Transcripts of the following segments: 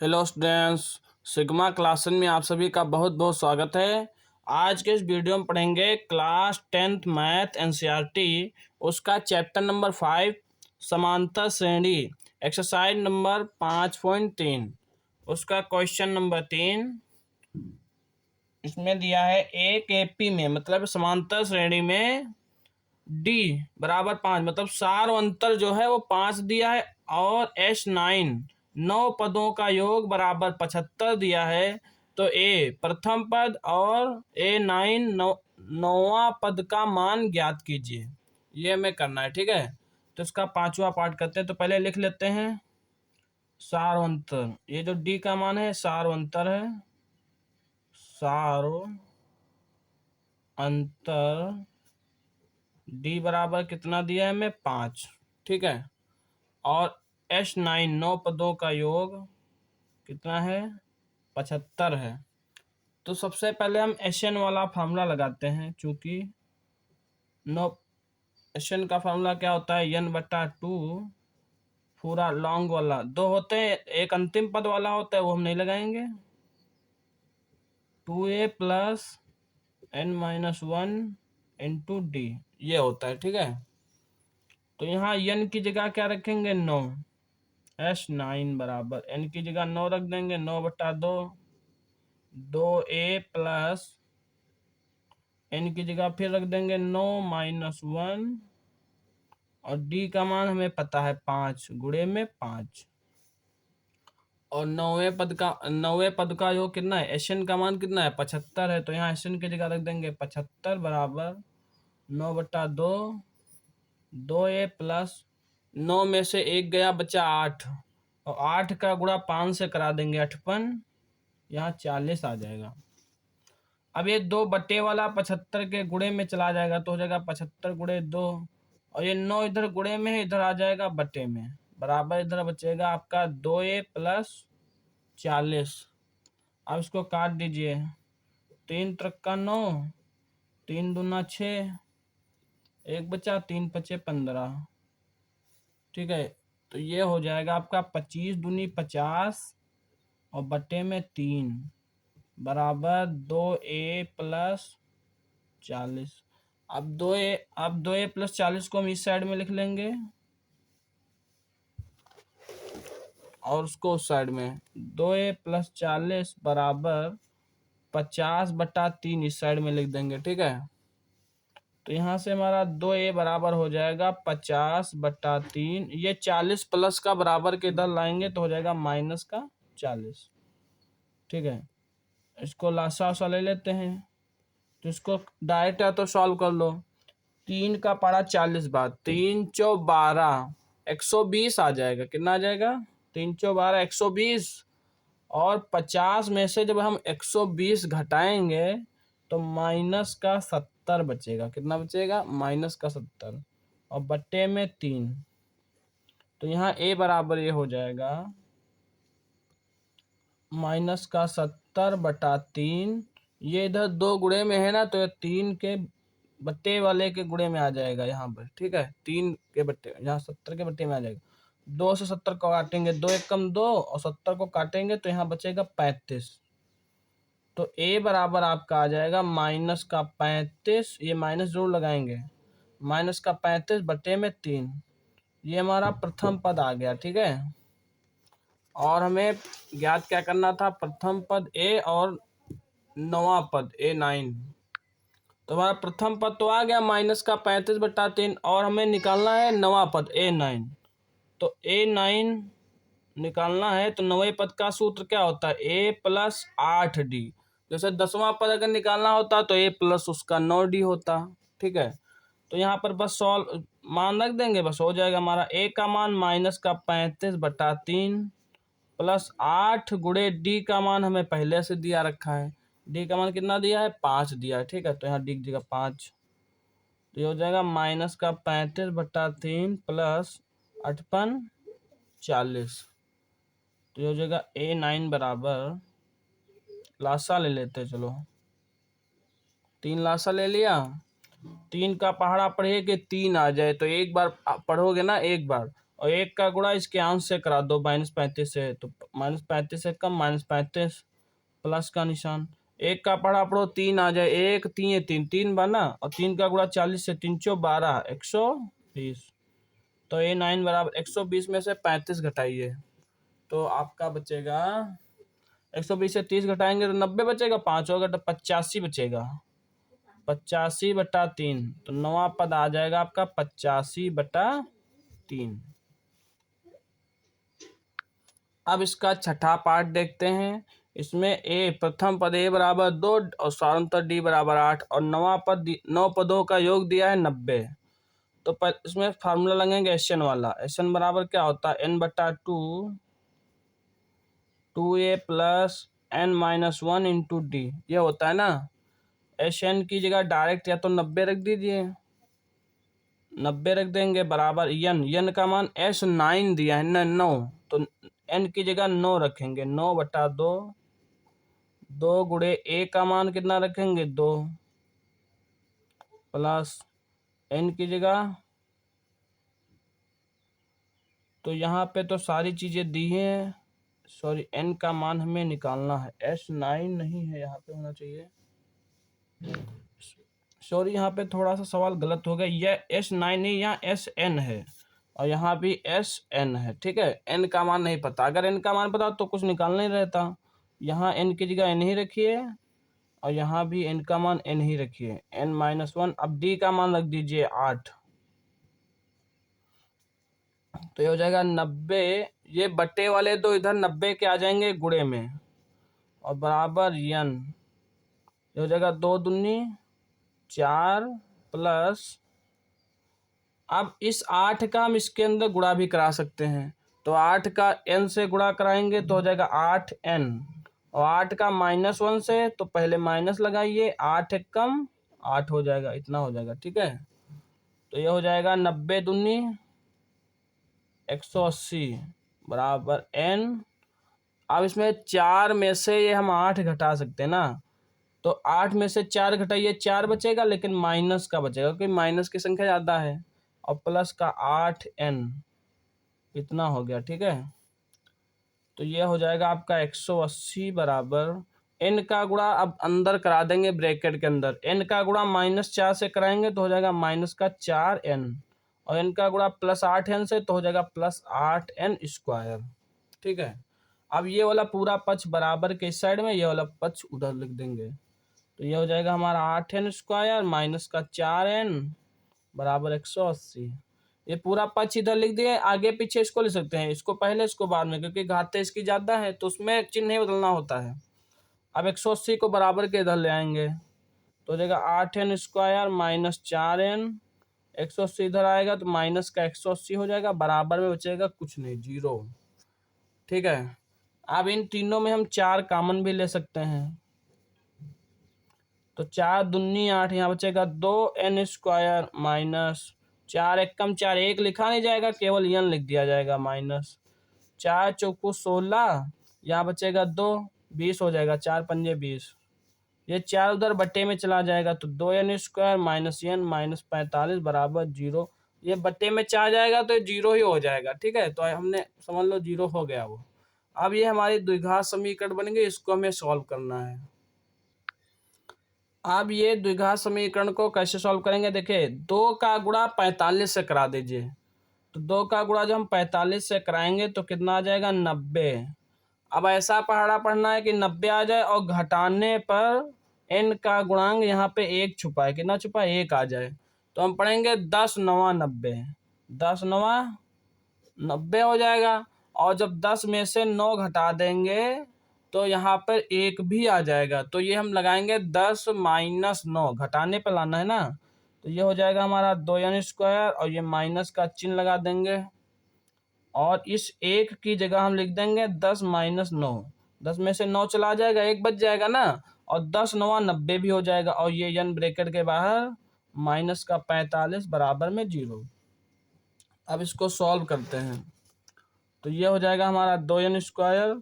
Hello students, sigma Klaasen में आप सभी का बहुत बहुत स्वागत है। आज के इस वीडियो में पढ़ेंगे क्लास 10th मैथ एनसीईआरटी उसका चैप्टर नंबर 5 समांतर श्रेणी एक्सरसाइज नंबर 5.3 उसका क्वेश्चन नंबर 3 इसमें दिया है। एक एपी में मतलब समांतर श्रेणी में डी बराबर 5 मतलब सार अंतर जो है वो 5 दिया है और S9 9 पदों का योग बराबर 75 दिया है। तो ए प्रथम पद और A9 नौवां पद का मान ज्ञात कीजिए। ये हमें करना है, ठीक है। तो इसका पांचवा पार्ट करते हैं। तो पहले लिख लेते हैं सार अंतर। ये जो डी का मान है सार अंतर है, सार अंतर डी बराबर कितना दिया है हमें 5, ठीक है। और S9 9 पदों का योग कितना है 75 है। तो सबसे पहले हम SN वाला फार्मूला लगाते हैं। चूंकि 9 SN का फार्मूला क्या होता है n/2 पूरा लॉन्ग वाला 2 होते हैं, एक अंतिम पद वाला होता है वो हम नहीं लगाएंगे। 2a + n-1 इंटू डी ये होता है, ठीक है। तो यहाँ n की जगह क्या रखेंगे 9, S9 बराबर n की जगह 9 रख देंगे। 9/2 2a + n की जगह फिर रख देंगे 9 - 1 और d का मान हमें पता है 5 गुणे में 5 और नौवें पद का योग कितना है SN का मान कितना है 75 है। तो यहाँ SN की जगह रख देंगे 75 बराबर 9/2 2a + 9 में से 1 गया बचा 8 और 8 का गुणा 5 से करा देंगे 58, यहाँ 40 आ जाएगा। अब ये 2 बटे वाला 75 के गुणे में चला जाएगा तो हो जाएगा 75 गुणे 2 और ये 9 इधर गुणे में है, इधर आ जाएगा बटे में, बराबर इधर बचेगा आपका 2a + 40। अब इसको काट दीजिए। 3 × 9 3 दूना 6 1 बचा 3 × 5 15, ठीक है। तो ये हो जाएगा आपका 25 दूनी 50 और बटे में 3 बराबर 2a + 40। अब 2a + 40 को हम इस साइड में लिख लेंगे और उसको उस साइड में 2a + 40 बराबर 50/3 इस साइड में लिख देंगे, ठीक है। तो यहाँ से हमारा 2a बराबर हो जाएगा 50/3। ये 40 प्लस का बराबर के इधर लाएंगे तो हो जाएगा -40, ठीक है। इसको लासा ले लेते हैं। तो इसको डायरेक्ट है तो सॉल्व कर लो। 3 का पारा 40 बार 3 × 4 = 12 120 आ जाएगा। कितना आ जाएगा 3 × 4 = 12 120 और 50 में से जब हम 120 घटाएंगे तो -70 बचेगा। कितना बचेगा -70 और बट्टे में 3। तो यहाँ a बराबर ये हो जाएगा -70/3। ये इधर 2 गुणे में है ना तो 3 के बट्टे वाले के गुणे में आ जाएगा यहाँ पर, ठीक है। 3 के बट्टे यहाँ 70 के बट्टे में आ जाएगा। 2 से 70 को काटेंगे 2 × 1 = 2 और 70 को काटेंगे तो यहाँ बचेगा 35। तो a बराबर आपका आ जाएगा -35, ये माइनस जरूर लगाएंगे, -35 बटे में 3। ये हमारा प्रथम पद आ गया, ठीक है। और हमें ज्ञात क्या करना था प्रथम पद a और नौवां पद A9। तो हमारा प्रथम पद तो आ गया -35/3 और हमें निकालना है नौवां पद A9। तो A9 निकालना है तो नौवें पद का सूत्र क्या होता है a + 8d। जैसे 10वां पद अगर निकालना होता तो a + उसका 9d होता, ठीक है। तो यहाँ पर बस सॉल्व मान रख देंगे, बस हो जाएगा हमारा a का मान -35/3 + 8 गुणे d का मान हमें पहले से दिया रखा है। d का मान कितना दिया है 5 दिया है, ठीक है। तो यहाँ d की जगह 5, तो ये हो जाएगा -35/3 + 58 40। तो ये हो जाएगा A9 बराबर लासा ले लेते, चलो 3 लासा ले लिया। 3 का पहाड़ा पढ़िए कि 3 आ जाए तो एक बार पढ़ोगे ना एक बार और 1 का गुणा इसके अंश से करा दो -35 से, तो -35 से कम -35 प्लस का निशान। 1 का पढ़ा पढ़ो 3 आ जाए, 1 3 3 3 बना, और 3 का गुणा 40 से 3 चौ 12 120। तो A9 बराबर 120 में से 35 घटाइए तो आपका बचेगा 120 से 30 घटाएंगे तो 90 बचेगा, 5 होगा तो 85 बचेगा, 85/3। तो 9वां पद आ जाएगा आपका 85/3। अब इसका छठा पार्ट देखते हैं। इसमें प्रथम पद A बराबर 2 और सारांतर D बराबर 8 और 9वां पद 9 पदों का योग दिया है 90। तो इसमें फार्मूला लगेंगे SN वाला। SN बराबर क्या होता है, N/2 2A + N-1 into D, ये होता है ना। SN की जगह डायरेक्ट या तो 90 रख दीजिए, 90 रख देंगे, बराबर N का मान S9 दिया है ना 9, तो N की जगह 9 रखेंगे, 9/2 2 गुणे A का मान कितना रखेंगे 2 प्लस N की जगह, तो यहाँ पे तो सारी चीजें दी हैं, सॉरी N का मान हमें निकालना है, S9 नहीं है, यहाँ पे होना चाहिए, सॉरी यहाँ पे थोड़ा सा सवाल गलत हो गया, यह S9 नहीं, यहाँ SN है और यहाँ भी SN है, ठीक है। N का मान नहीं पता, अगर N का मान पता तो कुछ निकालना ही रहता। यहाँ N की जगह N ही रखिए और यहाँ भी N का मान N ही रखिए, N-1। अब D का मान रख दीजिए 8, तो ये हो जाएगा 90। ये बट्टे वाले दो इधर 90 के आ जाएंगे गुणे में और बराबर N, ये हो जाएगा 2 दूनी 4 प्लस, अब इस 8 का हम इसके अंदर गुणा भी करा सकते हैं, तो 8 का N से गुणा कराएंगे तो हो जाएगा 8N, और 8 का -1 से, तो पहले माइनस लगाइए, 8 एक कम 8 हो जाएगा, इतना हो जाएगा, ठीक है। तो ये हो जाएगा 90 दूनी 180 बराबर N। अब इसमें 4 में से ये हम 8 घटा सकते हैं ना, तो 8 में से 4 घटाइए, 4 बचेगा, लेकिन माइनस का बचेगा क्योंकि माइनस की संख्या ज़्यादा है, और प्लस का 8N, इतना हो गया, ठीक है। तो ये हो जाएगा आपका 180 बराबर N का गुणा, अब अंदर करा देंगे ब्रैकेट के अंदर, N का गुणा -4 से कराएंगे तो हो जाएगा -4N, और N का गुणा +8N से तो हो जाएगा +8N², ठीक है। अब ये वाला पूरा पक्ष बराबर के इस साइड में, ये वाला पक्ष उधर लिख देंगे, तो ये हो जाएगा हमारा 8N² -4N बराबर 180। ये पूरा पक्ष इधर लिख दिए, आगे पीछे इसको लिख सकते हैं, इसको पहले इसको बाद में, क्योंकि घातें इसकी ज़्यादा है तो उसमें चिन्ह नहीं बदलना होता है। अब 180 को बराबर के इधर ले आएंगे तो हो जाएगा 8N² -4N, 180 इधर आएगा तो माइनस का 180 हो जाएगा, बराबर में बचेगा कुछ नहीं, 0, ठीक है। अब इन तीनों में हम 4 कॉमन भी ले सकते हैं, तो 4 दूनी 8, यहाँ बचेगा 2N² -4 एक कम 4, 1 लिखा नहीं जाएगा, केवल N लिख दिया जाएगा, -4 चौको 16, यहाँ बचेगा 2, 20 हो जाएगा, 4 पंजे 20, ये 4 उधर बट्टे में चला जाएगा तो 2N² -N -45 बराबर 0, ये बट्टे में चला जाएगा तो 0 ही हो जाएगा, ठीक है। तो हमने समझ लो 0 हो गया वो। अब ये हमारी द्विघात समीकरण बन गई, इसको हमें सॉल्व करना है। अब ये द्विघात समीकरण को कैसे सॉल्व करेंगे, देखिए 2 का गुणा 45 से करा दीजिए, तो 2 का गुणा जब हम 45 से कराएंगे तो कितना आ जाएगा 90। अब ऐसा पहाड़ा पढ़ना है कि 90 आ जाए और घटाने पर N का गुणांक यहाँ पे 1 छुपा है, कितना छुपा है 1 आ जाए, तो हम पढ़ेंगे 10 9 90, 10 9 90 हो जाएगा, और जब 10 में से 9 घटा देंगे तो यहाँ पर 1 भी आ जाएगा, तो ये हम लगाएंगे 10 - 9, घटाने पर लाना है ना, तो ये हो जाएगा हमारा 2N² और ये माइनस का चिन्ह लगा देंगे, और इस 1 की जगह हम लिख देंगे 10 - 9, 10 में से 9 चला जाएगा, 1 बच जाएगा ना, और 10 9 90 भी हो जाएगा, और ये N ब्रैकेट के बाहर माइनस का 45 बराबर में 0। अब इसको सॉल्व करते हैं, तो ये हो जाएगा हमारा 2N²,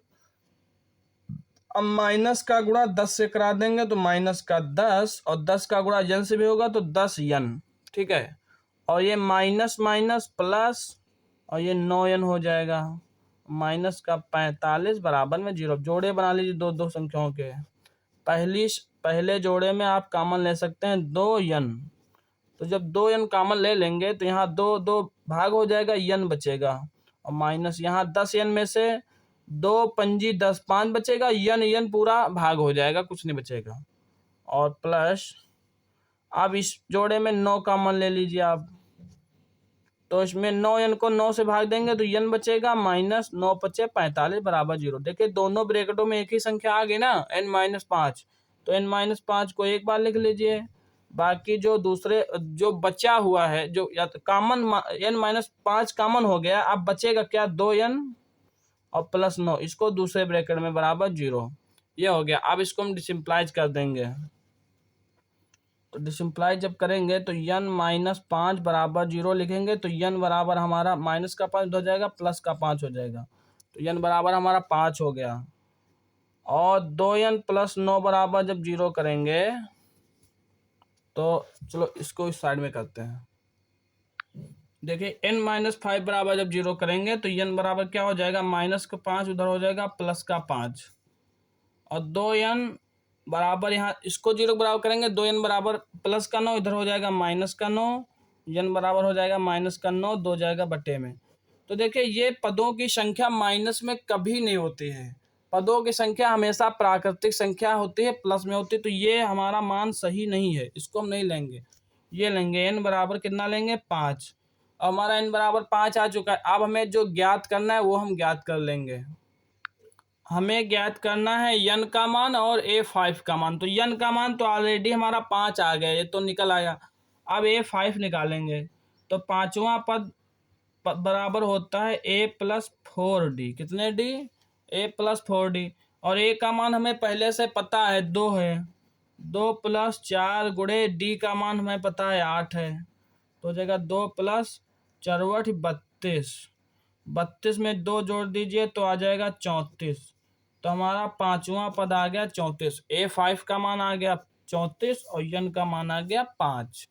अब माइनस का गुणा 10 से करा देंगे तो माइनस का 10, और 10 का गुणा N से भी होगा तो 10N, ठीक है। और ये माइनस माइनस प्लस और ये 9n हो जाएगा, माइनस का 45 बराबर में 0। जोड़े बना लीजिए दो दो संख्याओं के। पहले जोड़े में आप कॉमन ले सकते हैं 2n, तो जब 2n कॉमन ले लेंगे तो यहाँ दो दो भाग हो जाएगा, n बचेगा, और माइनस यहाँ 10n में से 2 पंजी 10, 5 बचेगा, n पूरा भाग हो जाएगा, कुछ नहीं बचेगा। और प्लस अब इस जोड़े में 9 कॉमन ले लीजिए आप, तो इसमें 9n को 9 से भाग देंगे तो n बचेगा, माइनस 9 पचे 45 बराबर 0। देखिए दोनों ब्रैकेटों में एक ही संख्या आ गई ना, n-5, तो n-5 को एक बार लिख लीजिए। बाकी जो दूसरे जो बचा हुआ है, जो या तो कॉमन n-5 कॉमन हो गया, अब बचेगा क्या, 2n और प्लस 9, इसको दूसरे ब्रैकेट में बराबर 0। ये हो गया। अब इसको हम डिसिम्प्लाइज कर देंगे, तो डिसिम्प्लाई जब करेंगे तो n-5 बराबर 0 लिखेंगे, तो n बराबर हमारा माइनस का 5 हो जाएगा, प्लस का 5 हो जाएगा, तो n बराबर हमारा 5 हो गया। और 2n प्लस 9 बराबर जब 0 करेंगे तो चलो इसको इस साइड में करते हैं। देखिए n-5 बराबर जब 0 करेंगे तो n बराबर क्या हो जाएगा, माइनस का 5 उधर हो जाएगा, प्लस का 5, और 2n बराबर यहाँ इसको 0 बराबर करेंगे, 2n बराबर प्लस का 9 इधर हो जाएगा, माइनस का 9, n बराबर हो जाएगा माइनस का 9, 2 जाएगा बटे में। तो देखिए ये पदों की संख्या माइनस में कभी नहीं होती है, पदों की संख्या हमेशा प्राकृतिक संख्या होती है, प्लस में होती है, तो ये हमारा मान सही नहीं है, इसको हम नहीं लेंगे। ये लेंगे n बराबर कितना लेंगे, 5। अब हमारा n बराबर 5 आ चुका है। अब हमें जो ज्ञात करना है वो हम ज्ञात कर लेंगे। हमें ज्ञात करना है n का मान और a5 का मान। तो n का मान तो ऑलरेडी हमारा 5 आ गया, ये तो निकल आया। अब a5 निकालेंगे, तो पांचवा पद बराबर होता है a+4d। कितने d, a+4d। और a का मान हमें पहले से पता है 2 है, 2 + 4 गुणे d का मान हमें पता है 8 है, तो हो जाएगा 2 + 4 32, 32 में 2 जोड़ दीजिए तो आ जाएगा 34। तो हमारा पांचवा पद आ गया 34। a5 का मान आ गया 34 और n का मान आ गया 5।